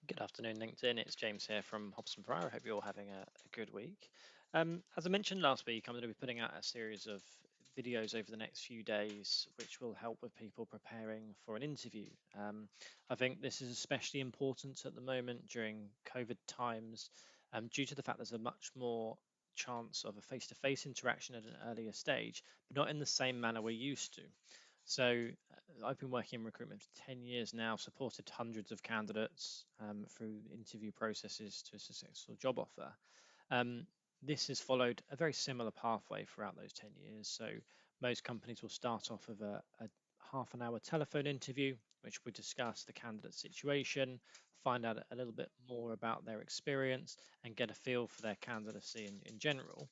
Good afternoon, LinkedIn. It's James here from Hobson Pryor. I hope you're all having a good week. As I mentioned last week, I'm going to be putting out a series of videos over the next few days, which will help with people preparing for an interview. I think this is especially important at the moment during COVID times, due to the fact there's a much more chance of a face-to-face interaction at an earlier stage, but not in the same manner we're used to. So I've been working in recruitment for 10 years now, supported hundreds of candidates through interview processes to a successful job offer. Um, this has followed a very similar pathway throughout those 10 years. So most companies will start off with a half an hour telephone interview, which we discuss the candidate situation, find out a little bit more about their experience, and get a feel for their candidacy in general.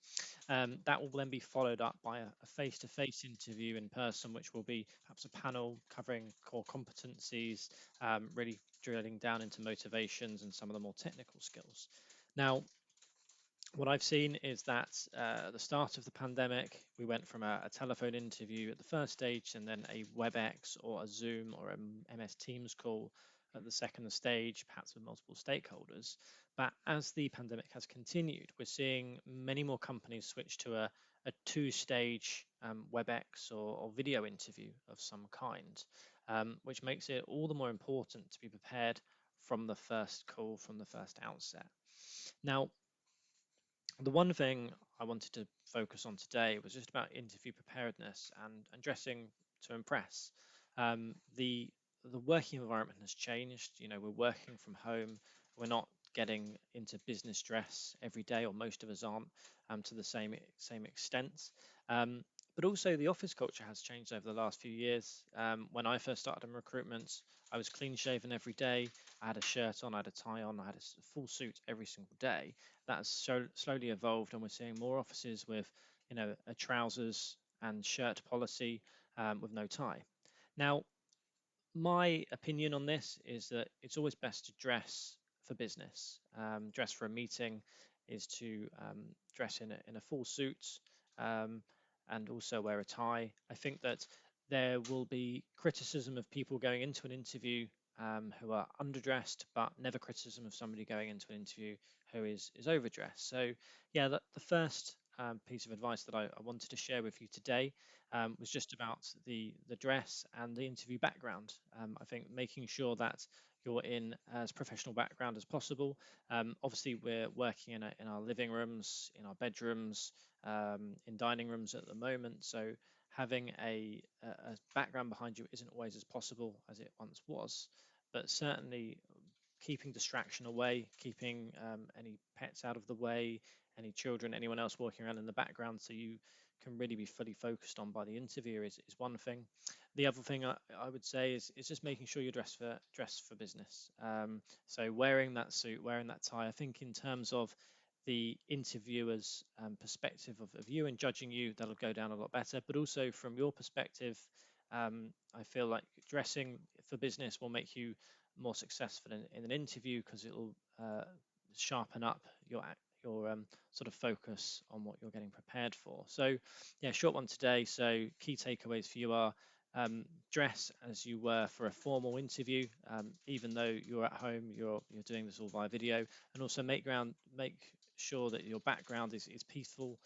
That will then be followed up by a face-to-face interview in person, which will be perhaps a panel covering core competencies, really drilling down into motivations and some of the more technical skills. Now, what I've seen is that at the start of the pandemic, we went from a telephone interview at the first stage and then a WebEx or a Zoom or a MS Teams call at the second stage, perhaps with multiple stakeholders. But as the pandemic has continued, we're seeing many more companies switch to a two-stage WebEx or video interview of some kind, which makes it all the more important to be prepared from the first call, from the first outset. Now, the one thing I wanted to focus on today was just about interview preparedness and dressing to impress. The working environment has changed. You know, we're working from home. We're not getting into business dress every day, or most of us aren't, to the same extent. But also the office culture has changed over the last few years. When I first started in recruitment, I was clean shaven every day. I had a shirt on, I had a tie on, I had a full suit every single day. That has slowly evolved, and we're seeing more offices with, a trousers and shirt policy with no tie. Now, my opinion on this is that it's always best to dress for business. Dress for a meeting is to dress in a full suit, um, and also wear a tie. I think that there will be criticism of people going into an interview who are underdressed, but never criticism of somebody going into an interview who is overdressed. So, yeah, the first piece of advice that I wanted to share with you today was just about the dress and the interview background. I think making sure that you're in as professional background as possible. Obviously, we're working in our living rooms, in our bedrooms, in dining rooms at the moment. So having a background behind you isn't always as possible as it once was, but certainly keeping distraction away, keeping any pets out of the way, any children, anyone else walking around in the background, so you can really be fully focused on by the interviewer is one thing. The other thing I would say is just making sure you're dressed for business. So wearing that suit, wearing that tie. I think in terms of the interviewer's perspective of you and judging you, that'll go down a lot better. But also from your perspective, I feel like dressing for business will make you more successful in an interview because it'll sharpen up your sort of focus on what you're getting prepared for. So, yeah, short one today. So, key takeaways for you are dress as you were for a formal interview, even though you're at home, you're doing this all via video, and also make sure that your background is peaceful.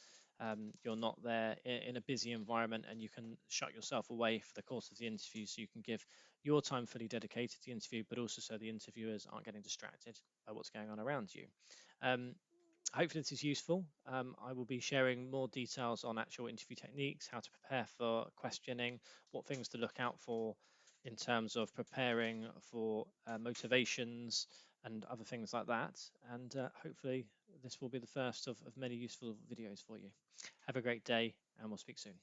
You're not there in a busy environment, and you can shut yourself away for the course of the interview, so you can give your time fully dedicated to the interview, but also so the interviewers aren't getting distracted by what's going on around you. Um, Hopefully this is useful. I will be sharing more details on actual interview techniques, how to prepare for questioning, what things to look out for in terms of preparing for motivations and other things like that. And hopefully this will be the first of many useful videos for you. Have a great day, and we'll speak soon.